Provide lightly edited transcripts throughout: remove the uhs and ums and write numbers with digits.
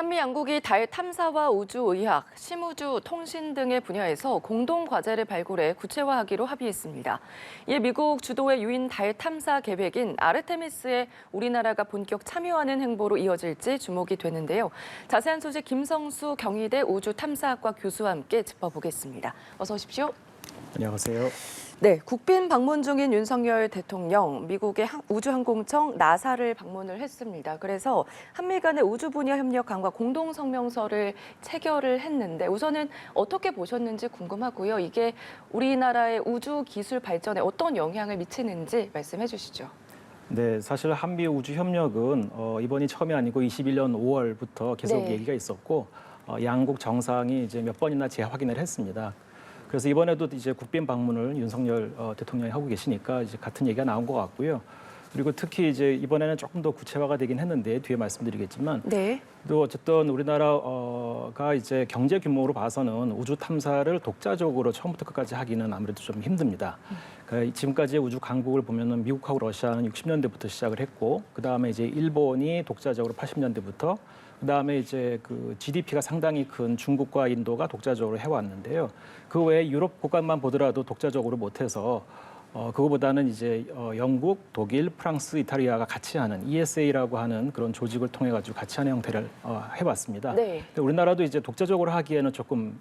한미 양국이 달 탐사와 우주의학, 심우주, 통신 등의 분야에서 공동 과제를 발굴해 구체화하기로 합의했습니다. 이에 미국 주도의 유인 달 탐사 계획인 아르테미스에 우리나라가 본격 참여하는 행보로 이어질지 주목이 되는데요. 자세한 소식 김성수 경희대 우주탐사학과 교수와 함께 짚어보겠습니다. 어서 오십시오. 안녕하세요. 네, 국빈 방문 중인 윤석열 대통령, 미국의 우주항공청 나사를 방문을 했습니다. 그래서 한미 간의 우주 분야 협력 강화 공동 성명서를 체결을 했는데 우선은 어떻게 보셨는지 궁금하고요. 이게 우리나라의 우주 기술 발전에 어떤 영향을 미치는지 말씀해 주시죠. 네, 사실 한미 우주 협력은 이번이 처음이 아니고 21년 5월부터 계속 얘기가 있었고 양국 정상이 이제 몇 번이나 재확인을 했습니다. 그래서 이번에도 이제 국빈 방문을 윤석열 대통령이 하고 계시니까 이제 같은 얘기가 나온 것 같고요. 그리고 특히 이제 이번에는 조금 더 구체화가 되긴 했는데 뒤에 말씀드리겠지만, 또 어쨌든 우리나라가 이제 경제 규모로 봐서는 우주 탐사를 독자적으로 처음부터 끝까지 하기는 아무래도 좀 힘듭니다. 그러니까 지금까지의 우주 강국을 보면은 미국하고 러시아는 60년대부터 시작을 했고, 그 다음에 이제 일본이 독자적으로 80년대부터 그다음에 이제 그 GDP가 상당히 큰 중국과 인도가 독자적으로 해왔는데요. 그 외에 유럽 국가만 보더라도 독자적으로 못해서 그거보다는 이제 영국, 독일, 프랑스, 이탈리아가 같이 하는 ESA라고 하는 그런 조직을 통해 가지고 같이 하는 형태를 해왔습니다. 근데 우리나라도 이제 독자적으로 하기에는 조금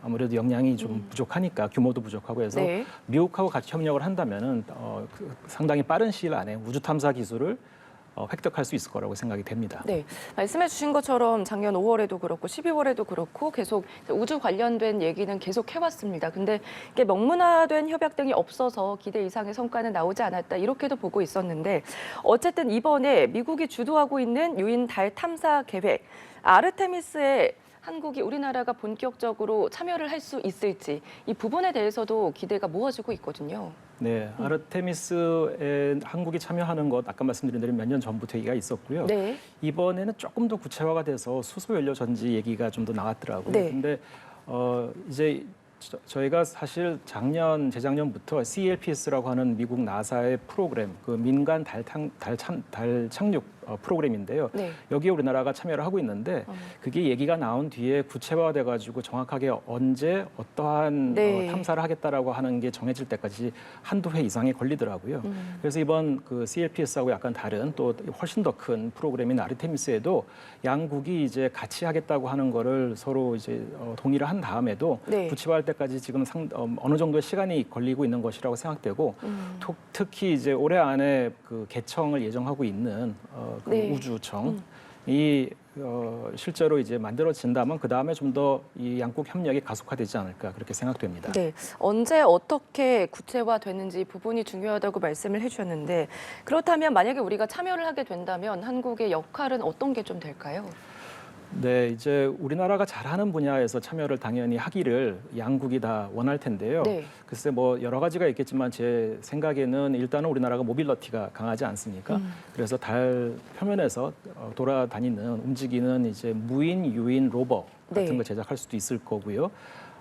아무래도 역량이 좀 부족하니까 규모도 부족하고 해서 미국하고 같이 협력을 한다면은 상당히 빠른 시일 안에 우주 탐사 기술을 획득할 수 있을 거라고 생각이 됩니다. 네, 말씀해 주신 것처럼 작년 5월에도 그렇고 12월에도 그렇고 계속 우주 관련된 얘기는 계속 해왔습니다. 근데 이게 명문화된 협약 등이 없어서 기대 이상의 성과는 나오지 않았다 이렇게도 보고 있었는데 어쨌든 이번에 미국이 주도하고 있는 유인 달 탐사 계획 아르테미스에 한국이 우리나라가 본격적으로 참여를 할 수 있을지 이 부분에 대해서도 기대가 모아지고 있거든요. 네, 아르테미스에 한국이 참여하는 것 아까 말씀드린 대로 몇 년 전부터 얘기가 있었고요. 이번에는 조금 더 구체화가 돼서 수소 연료 전지 얘기가 좀 더 나왔더라고요. 근데 이제 저희가 사실 재작년부터 CLPS라고 하는 미국 나사의 프로그램, 그 민간 달 착륙 프로그램인데요. 여기에 우리나라가 참여를 하고 있는데 그게 얘기가 나온 뒤에 구체화돼 가지고 정확하게 언제 어떠한 탐사를 하겠다라고 하는 게 정해질 때까지 한두 해 이상이 걸리더라고요. 그래서 이번 그 CLPS하고 약간 다른 또 훨씬 더 큰 프로그램인 아르테미스에도 양국이 이제 같이 하겠다고 하는 거를 서로 이제 동의를 한 다음에도 구체화할 때까지 지금 어느 정도의 시간이 걸리고 있는 것이라고 생각되고 특히 이제 올해 안에 그 개청을 예정하고 있는 그 우주청이 실제로 이제 만들어진다면 그 다음에 좀 더 이 양국 협력이 가속화되지 않을까 그렇게 생각됩니다. 네, 언제 어떻게 구체화되는지 부분이 중요하다고 말씀을 해주셨는데 그렇다면 만약에 우리가 참여를 하게 된다면 한국의 역할은 어떤 게 좀 될까요? 네, 이제 우리나라가 잘하는 분야에서 참여를 당연히 하기를 양국이 다 원할 텐데요. 글쎄 뭐 여러 가지가 있겠지만 제 생각에는 일단은 우리나라가 모빌리티가 강하지 않습니까? 그래서 달 표면에서 돌아다니는 움직이는 이제 무인 유인 로버 같은 거 제작할 수도 있을 거고요.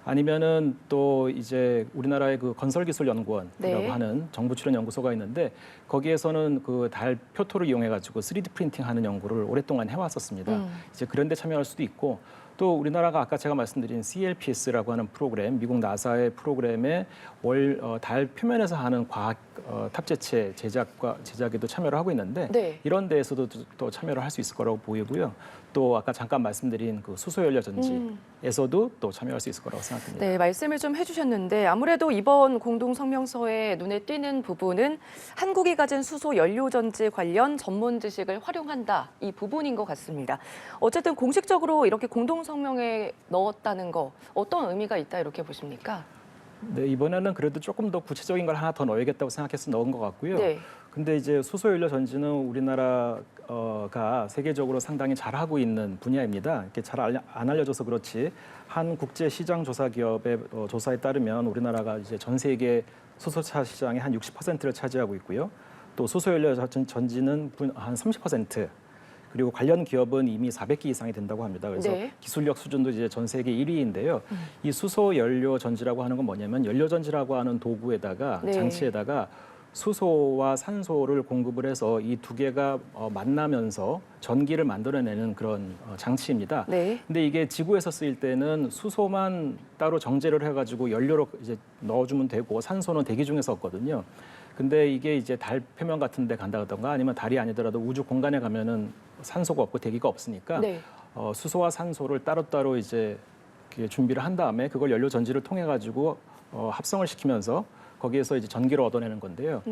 아니면은 또 이제 우리나라의 그 건설기술연구원이라고 하는 정부 출연 연구소가 있는데 거기에서는 그 달 표토를 이용해 가지고 3D 프린팅하는 연구를 오랫동안 해왔었습니다. 이제 그런 데 참여할 수도 있고 또 우리나라가 아까 제가 말씀드린 CLPS라고 하는 프로그램, 미국 나사의 프로그램에 달 표면에서 하는 과학 탑재체 제작에도 참여를 하고 있는데 이런 데에서도 또 참여를 할 수 있을 거라고 보이고요. 또 아까 잠깐 말씀드린 그 수소연료 전지에서도 또 참여할 수 있을 거라고 생각합니다. 네, 말씀을 좀 해주셨는데 아무래도 이번 공동 성명서에 눈에 띄는 부분은 한국이 가진 수소 연료 전지 관련 전문 지식을 활용한다 이 부분인 것 같습니다. 어쨌든 공식적으로 이렇게 공동 성명에 넣었다는 거 어떤 의미가 있다 이렇게 보십니까? 네, 이번에는 그래도 조금 더 구체적인 걸 하나 더 넣어야겠다고 생각해서 넣은 것 같고요. 근데 이제 수소연료 전지는 우리나라가 세계적으로 상당히 잘하고 있는 분야입니다. 이렇게 잘 안 알려져서 그렇지 한 국제 시장 조사 기업의 조사에 따르면 우리나라가 이제 전 세계 수소차 시장의 한 60%를 차지하고 있고요. 또 수소연료 전지는 한 30%. 그리고 관련 기업은 이미 400개 이상이 된다고 합니다. 그래서 기술력 수준도 이제 전 세계 1위인데요. 이 수소 연료 전지라고 하는 건 뭐냐면 연료 전지라고 하는 도구에다가 장치에다가 수소와 산소를 공급을 해서 이 두 개가 만나면서 전기를 만들어내는 그런 장치입니다. 네. 근데 이게 지구에서 쓰일 때는 수소만 따로 정제를 해가지고 연료로 이제 넣어주면 되고 산소는 대기 중에 썼거든요. 근데 이게 이제 달 표면 같은 데 간다던가 아니면 달이 아니더라도 우주 공간에 가면은 산소가 없고 대기가 없으니까 네. 수소와 산소를 따로따로 이제 이렇게 준비를 한 다음에 그걸 연료 전지를 통해 가지고 합성을 시키면서 거기에서 이제 전기를 얻어내는 건데요.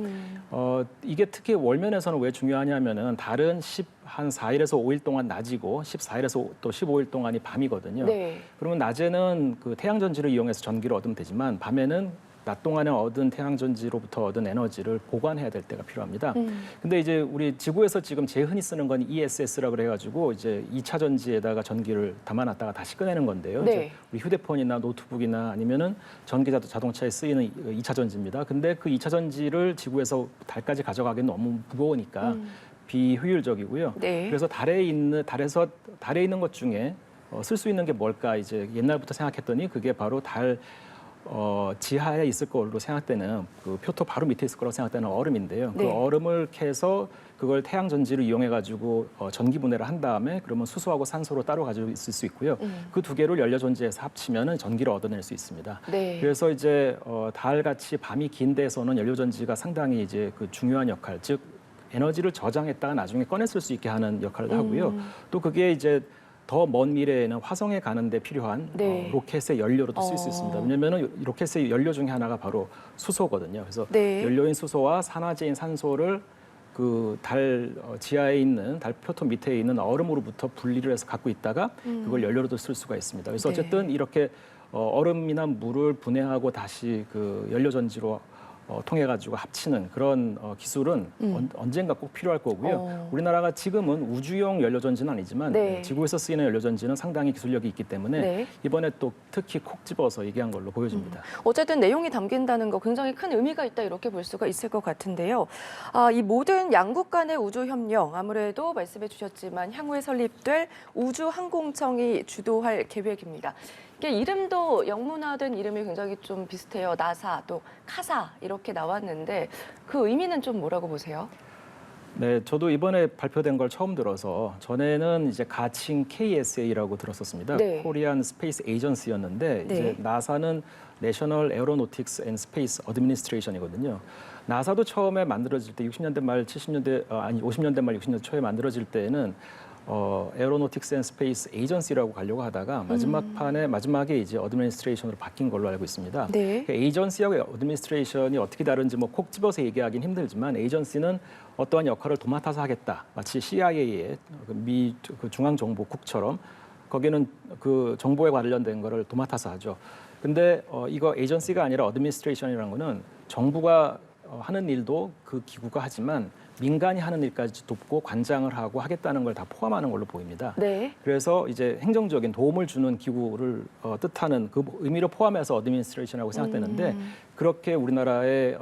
이게 특히 월면에서는 왜 중요하냐면은 달은 한 4일에서 5일 동안 낮이고 14일에서 또 15일 동안이 밤이거든요. 네. 그러면 낮에는 그 태양 전지를 이용해서 전기를 얻으면 되지만 밤에는 낮 동안에 얻은 태양 전지로부터 얻은 에너지를 보관해야 될 때가 필요합니다. 근데 이제 우리 지구에서 지금 제일 흔히 쓰는 건 ESS라고 그래가지고 이제 2차 전지에다가 전기를 담아놨다가 다시 꺼내는 건데요. 네. 이제 우리 휴대폰이나 노트북이나 아니면은 전기자도 자동차에 쓰이는 2차 전지입니다. 근데 그 2차 전지를 지구에서 달까지 가져가기는 너무 무거우니까 비효율적이고요. 네. 그래서 달에 있는 것 중에 쓸 수 있는 게 뭘까 이제 옛날부터 생각했더니 그게 바로 달 지하에 있을 걸로 생각되는 그 표토 바로 밑에 있을 거라고 생각되는 얼음인데요. 네. 그 얼음을 캐서 그걸 태양 전지를 이용해 가지고 전기 분해를 한 다음에 그러면 수소하고 산소로 따로 가지고 있을 수 있고요. 그 두 개를 연료 전지에서 합치면은 전기를 얻어낼 수 있습니다. 네. 그래서 이제 달 같이 밤이 긴 데에서는 연료 전지가 상당히 이제 그 중요한 역할, 즉 에너지를 저장했다가 나중에 꺼냈을 수 있게 하는 역할을 하고요. 또 그게 이제 더 먼 미래에는 화성에 가는데 필요한 네. 로켓의 연료로도 쓸 수 있습니다. 왜냐하면 로켓의 연료 중에 하나가 바로 수소거든요. 그래서 네. 연료인 수소와 산화제인 산소를 그 달 지하에 있는 달 표토 밑에 있는 얼음으로부터 분리를 해서 갖고 있다가 그걸 연료로도 쓸 수가 있습니다. 그래서 네. 어쨌든 이렇게 얼음이나 물을 분해하고 다시 그 연료 전지로 통해 가지고 합치는 그런 기술은 언젠가 꼭 필요할 거고요. 우리나라가 지금은 우주용 연료 전지는 아니지만 네. 지구에서 쓰이는 연료 전지는 상당히 기술력이 있기 때문에 네. 이번에 또 특히 콕 집어서 얘기한 걸로 보여집니다. 어쨌든 내용이 담긴다는 거 굉장히 큰 의미가 있다 이렇게 볼 수가 있을 것 같은데요. 이 모든 양국 간의 우주 협력 아무래도 말씀해 주셨지만 향후에 설립될 우주항공청이 주도할 계획입니다. 이게 이름도 영문화된 이름이 굉장히 좀 비슷해요. 나사 또 카사 이렇게 나왔는데 그 의미는 좀 뭐라고 보세요? 네, 저도 이번에 발표된 걸 처음 들어서 전에는 이제 가칭 KSA라고 들었었습니다. 네. 코리안 스페이스 에이전시였는데 네. 이제 나사는 내셔널 에어로노틱스 앤 스페이스 어드미니스트레이션이거든요. 나사도 처음에 만들어질 때 60년대 말 70년대 아니 50년대 말 60년대 초에 만들어질 때는 에어로노틱스 앤 스페이스 에이전시라고 가려고 하다가 마지막에 이제 어드미니스트레이션으로 바뀐 걸로 알고 있습니다. 네. 그 에이전시하고 어드미니스트레이션이 어떻게 다른지 뭐 콕 집어서 얘기하기는 힘들지만 에이전시는 어떠한 역할을 도맡아서 하겠다. 마치 CIA의 미 중앙정보국처럼 거기는 그 정보에 관련된 거를 도맡아서 하죠. 근데 이거 에이전시가 아니라 어드미니스트레이션이라는 거는 정부가 하는 일도 그 기구가 하지만 민간이 하는 일까지 돕고 관장을 하고 하겠다는 걸 다 포함하는 걸로 보입니다. 네. 그래서 이제 행정적인 도움을 주는 기구를 뜻하는 그 의미를 포함해서 어드미니스트레이션이라고 생각되는데 그렇게 우리나라의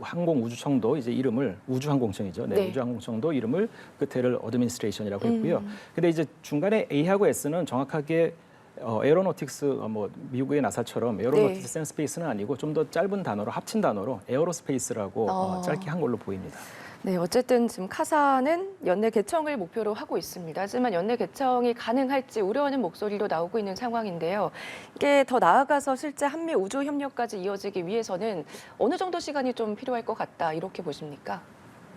항공우주청도 이제 이름을 우주항공청이죠. 네, 네. 우주항공청도 이름을 끝에를 어드미니스트레이션이라고 했고요. 근데 이제 중간에 A하고 S는 정확하게 에어로노틱스 뭐 미국의 나사처럼 에어로노틱스 앤 스페이스는 아니고 좀 더 짧은 단어로 합친 단어로 에어로스페이스라고 짧게 한 걸로 보입니다. 네, 어쨌든 지금 카사는 연내 개청을 목표로 하고 있습니다. 하지만 연내 개청이 가능할지 우려하는 목소리도 나오고 있는 상황인데요. 이게 더 나아가서 실제 한미 우주 협력까지 이어지기 위해서는 어느 정도 시간이 좀 필요할 것 같다 이렇게 보십니까?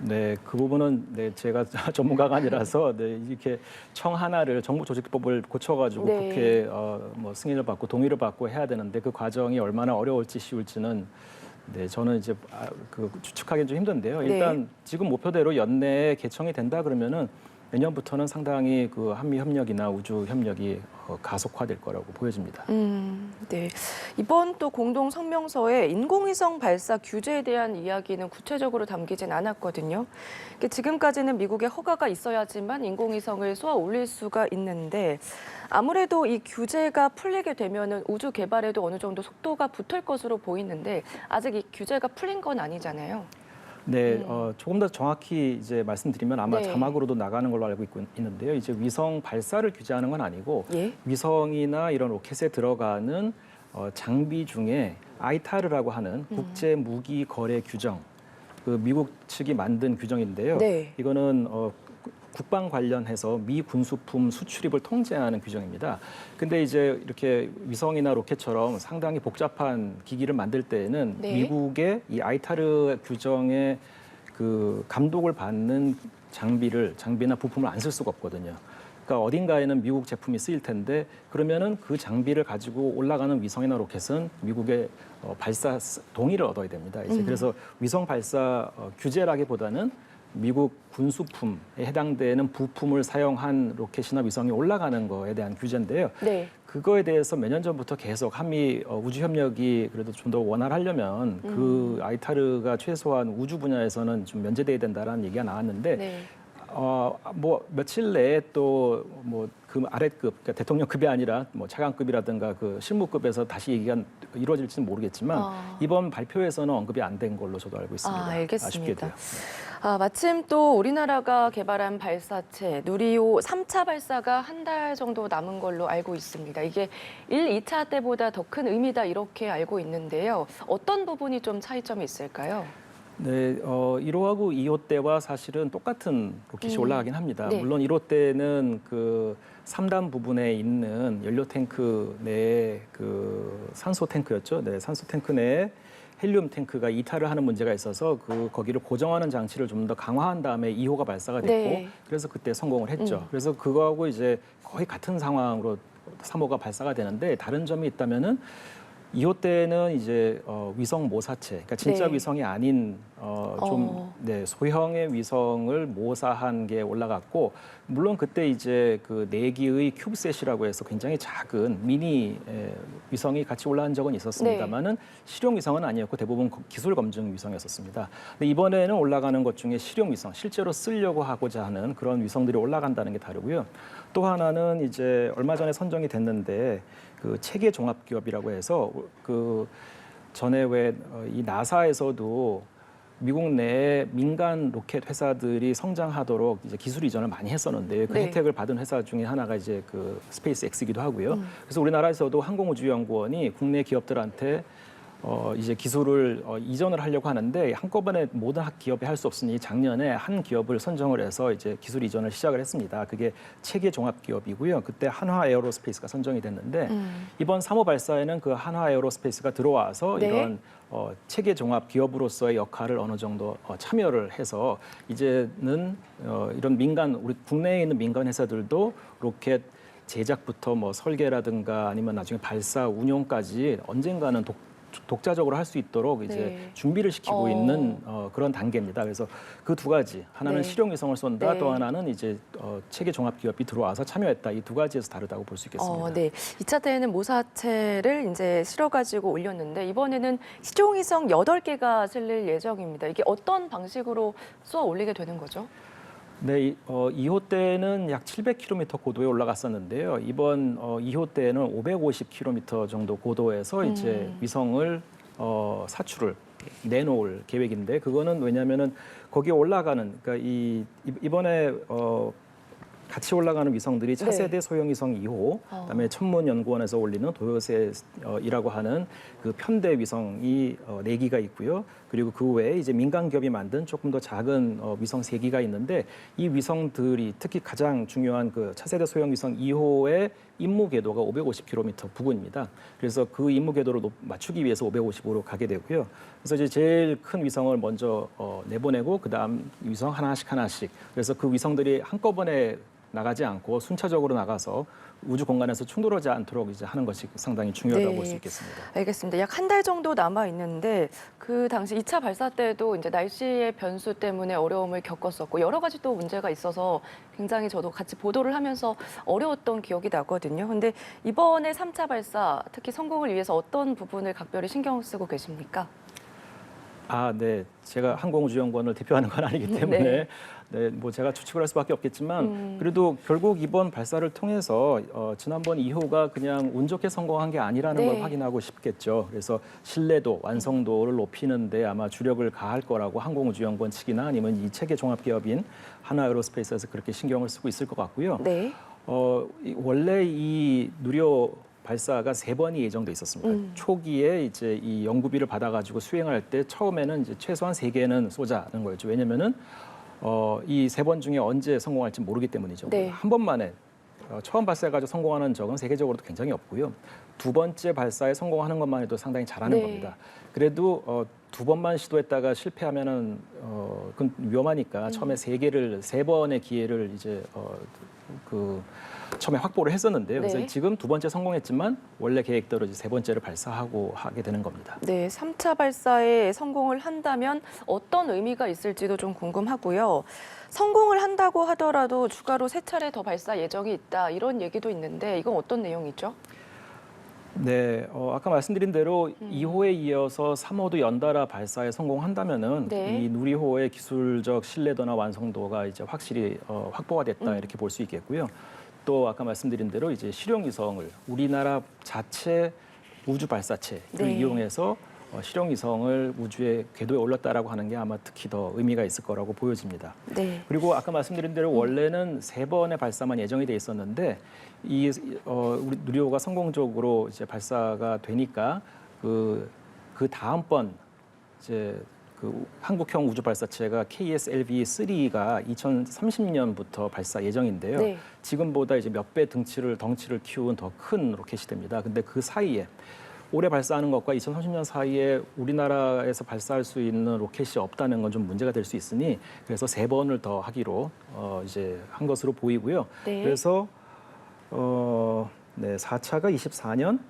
네, 그 부분은 네, 제가 전문가가 아니라서 네, 이렇게 청 하나를 정부조직법을 고쳐가지고 네. 국회 뭐 승인을 받고 동의를 받고 해야 되는데 그 과정이 얼마나 어려울지 쉬울지는 네, 저는 이제 그 추측하기는 좀 힘든데요. 일단 지금 목표대로 연내에 개청이 된다 그러면은 내년부터는 상당히 그 한미 협력이나 우주 협력이 가속화될 거라고 보여집니다. 네. 이번 또 공동 성명서에 인공위성 발사 규제에 대한 이야기는 구체적으로 담기진 않았거든요. 지금까지는 미국의 허가가 있어야지만 인공위성을 쏘아 올릴 수가 있는데 아무래도 이 규제가 풀리게 되면은 우주 개발에도 어느 정도 속도가 붙을 것으로 보이는데 아직 이 규제가 풀린 건 아니잖아요. 네, 조금 더 정확히 이제 말씀드리면 아마 네. 자막으로도 나가는 걸로 알고 있는데요. 이제 위성 발사를 규제하는 건 아니고 예? 위성이나 이런 로켓에 들어가는 장비 중에 아이타르라고 하는 국제 무기 거래 규정 그 미국 측이 만든 규정인데요. 네. 이거는 국방 관련해서 미 군수품 수출입을 통제하는 규정입니다. 근데 이제 이렇게 위성이나 로켓처럼 상당히 복잡한 기기를 만들 때에는 네. 미국의 이 아이타르 규정에 그 감독을 받는 장비나 부품을 안 쓸 수가 없거든요. 그러니까 어딘가에는 미국 제품이 쓰일 텐데 그러면은 그 장비를 가지고 올라가는 위성이나 로켓은 미국의 발사 동의를 얻어야 됩니다. 이제 그래서 위성 발사 규제라기보다는 미국 군수품에 해당되는 부품을 사용한 로켓이나 위성이 올라가는 거에 대한 규제인데요. 네. 그거에 대해서 몇 년 전부터 계속 한미 우주 협력이 그래도 좀 더 원활하려면 그 아이타르가 최소한 우주 분야에서는 좀 면제돼야 된다라는 얘기가 나왔는데 네. 뭐 며칠 내에 또 뭐 그 아래급, 그러니까 대통령급이 아니라 뭐 차관급이라든가 그 실무급에서 다시 얘기가 이루어질지는 모르겠지만 이번 발표에서는 언급이 안 된 걸로 저도 알고 있습니다. 알겠습니다. 아쉽게도요. 마침 또 우리나라가 개발한 발사체 누리호 3차 발사가 한 달 정도 남은 걸로 알고 있습니다. 이게 1, 2차 때보다 더 큰 의미다 이렇게 알고 있는데요. 어떤 부분이 좀 차이점이 있을까요? 네, 1호하고 2호 때와 사실은 똑같은 로켓이 올라가긴 합니다. 네. 물론 1호 때는 그 3단 부분에 있는 연료 탱크 내에 그 산소 탱크였죠. 네, 산소 탱크 내에 헬륨 탱크가 이탈을 하는 문제가 있어서 거기를 고정하는 장치를 좀 더 강화한 다음에 2호가 발사가 됐고 네. 그래서 그때 성공을 했죠. 그래서 그거하고 이제 거의 같은 상황으로 3호가 발사가 되는데 다른 점이 있다면은 2호 때는 이제 위성 모사체, 그러니까 진짜 네. 위성이 아닌 소형의 위성을 모사한 게 올라갔고 물론 그때 이제 그 4기의 큐브셋이라고 해서 굉장히 작은 미니 위성이 같이 올라간 적은 있었습니다만은 실용 위성은 아니었고 대부분 기술 검증 위성이었습니다. 근데 이번에는 올라가는 것 중에 실용 위성, 실제로 쓰려고 하고자 하는 그런 위성들이 올라간다는 게 다르고요. 또 하나는 이제 얼마 전에 선정이 됐는데 그 체계 종합 기업이라고 해서 그 전에 왜 이 나사에서도 미국 내 민간 로켓 회사들이 성장하도록 이제 기술 이전을 많이 했었는데 그 네. 혜택을 받은 회사 중에 하나가 이제 그 스페이스 X이기도 하고요. 그래서 우리나라에서도 항공우주연구원이 국내 기업들한테 이제 기술을 이전을 하려고 하는데 한꺼번에 모든 기업이 할 수 없으니 작년에 한 기업을 선정을 해서 이제 기술 이전을 시작을 했습니다. 그게 체계 종합 기업이고요. 그때 한화 에어로스페이스가 선정이 됐는데 이번 3호 발사에는 그 한화 에어로스페이스가 들어와서 네. 이런 체계 종합 기업으로서의 역할을 어느 정도 참여를 해서 이제는 이런 우리 국내에 있는 민간 회사들도 로켓 제작부터 뭐 설계라든가 아니면 나중에 발사 운용까지 언젠가는 독자적으로 할 수 있도록 이제 네. 준비를 시키고 있는 그런 단계입니다. 그래서 그 두 가지, 하나는 네. 실용 위성을 쏜다, 네. 또 하나는 이제 체계 종합 기업이 들어와서 참여했다. 이 두 가지에서 다르다고 볼 수 있겠습니다. 네. 2차 때에는 모사체를 이제 실어가지고 올렸는데 이번에는 시종위성 8개가 실릴 예정입니다. 이게 어떤 방식으로 쏘아 올리게 되는 거죠? 네, 2호 때는 약 700km 고도에 올라갔었는데요. 이번 2호 때는 550km 정도 고도에서 이제 위성을 사출을 내놓을 계획인데 그거는 왜냐하면은 거기에 올라가는 그러니까 이번에 같이 올라가는 위성들이 차세대 소형위성 2호, 그다음에 천문연구원에서 올리는 도요새이라고 하는 그 편대 위성이 4기가 있고요. 그리고 그 외에 이제 민간 기업이 만든 조금 더 작은 위성 3기가 있는데 이 위성들이 특히 가장 중요한 그 차세대 소형위성 2호의 임무 궤도가 550km 부근입니다. 그래서 그 임무 궤도를 맞추기 위해서 550으로 가게 되고요. 그래서 이제 제일 큰 위성을 먼저 내보내고 그다음 위성 하나씩. 그래서 그 위성들이 한꺼번에 나가지 않고 순차적으로 나가서 우주 공간에서 충돌하지 않도록 이제 하는 것이 상당히 중요하다고 네. 볼 수 있겠습니다. 알겠습니다. 약 한 달 정도 남아 있는데 그 당시 2차 발사 때도 이제 날씨의 변수 때문에 어려움을 겪었었고 여러 가지 또 문제가 있어서 굉장히 저도 같이 보도를 하면서 어려웠던 기억이 나거든요. 근데 이번에 3차 발사 특히 성공을 위해서 어떤 부분을 각별히 신경 쓰고 계십니까? 네. 제가 항공우주연구원을 대표하는 건 아니기 때문에 뭐 제가 추측을 할 수밖에 없겠지만 그래도 결국 이번 발사를 통해서 지난번 2호가 그냥 운 좋게 성공한 게 아니라는 걸 확인하고 싶겠죠. 그래서 신뢰도, 완성도를 높이는 데 아마 주력을 가할 거라고 항공우주연구원 측이나 아니면 이 체계 종합기업인 한화에어로스페이스에서 그렇게 신경을 쓰고 있을 것 같고요. 네. 원래 이 누리호 발사가 3번이 예정돼 있었습니다. 초기에 이제 이 연구비를 받아가지고 수행할 때 처음에는 이제 최소한 3개는 쏘자는 거였죠. 왜냐면은 이 3번 중에 언제 성공할지 모르기 때문이죠. 네. 한 번만에 처음 발사해가지고 성공하는 적은 세계적으로도 굉장히 없고요. 2번째 발사에 성공하는 것만 해도 상당히 잘하는 네. 겁니다. 그래도 2번만 시도했다가 실패하면은 그건 위험하니까 처음에 3번의 기회를 이제 처음에 확보를 했었는데요. 그래서 네. 지금 2번째 성공했지만 원래 계획대로 이제 3번째를 발사하고 하게 되는 겁니다. 네, 3차 발사에 성공을 한다면 어떤 의미가 있을지도 좀 궁금하고요. 성공을 한다고 하더라도 추가로 3차례 더 발사 예정이 있다 이런 얘기도 있는데 이건 어떤 내용이죠? 네, 아까 말씀드린 대로 2호에 이어서 3호도 연달아 발사에 성공한다면은 네. 이 누리호의 기술적 신뢰도나 완성도가 이제 확실히 확보가 됐다 이렇게 볼 수 있겠고요. 또 아까 말씀드린 대로 이제 실용 위성을 우리나라 자체 우주 발사체를 네. 이용해서 실용 위성을 우주의 궤도에 올렸다라고 하는 게 아마 특히 더 의미가 있을 거라고 보여집니다. 네. 그리고 아까 말씀드린 대로 원래는 3번의 발사만 예정이 돼 있었는데 우리 누리호가 성공적으로 이제 발사가 되니까 그 다음번 이제 그 한국형 우주 발사체가 KSLV-3가 2030년부터 발사 예정인데요. 네. 지금보다 이제 몇 배 덩치를 키운 더 큰 로켓이 됩니다. 근데 그 사이에 올해 발사하는 것과 2030년 사이에 우리나라에서 발사할 수 있는 로켓이 없다는 건 좀 문제가 될 수 있으니 그래서 3번을 더 하기로 이제 한 것으로 보이고요. 네. 그래서 네, 4차가 24년,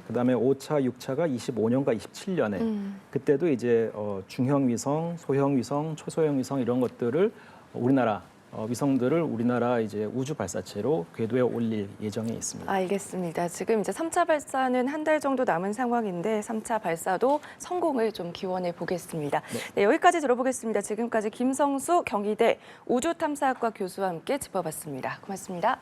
그다음에 5차, 6차가 25년과 27년에 그때도 이제 중형 위성, 소형 위성, 초소형 위성 이런 것들을 우리나라 위성들을 우리나라 이제 우주 발사체로 궤도에 올릴 예정이 있습니다. 알겠습니다. 지금 이제 3차 발사는 한 달 정도 남은 상황인데 3차 발사도 성공을 좀 기원해 보겠습니다. 네, 여기까지 들어보겠습니다. 지금까지 김성수 경희대 우주탐사학과 교수와 함께 짚어봤습니다. 고맙습니다.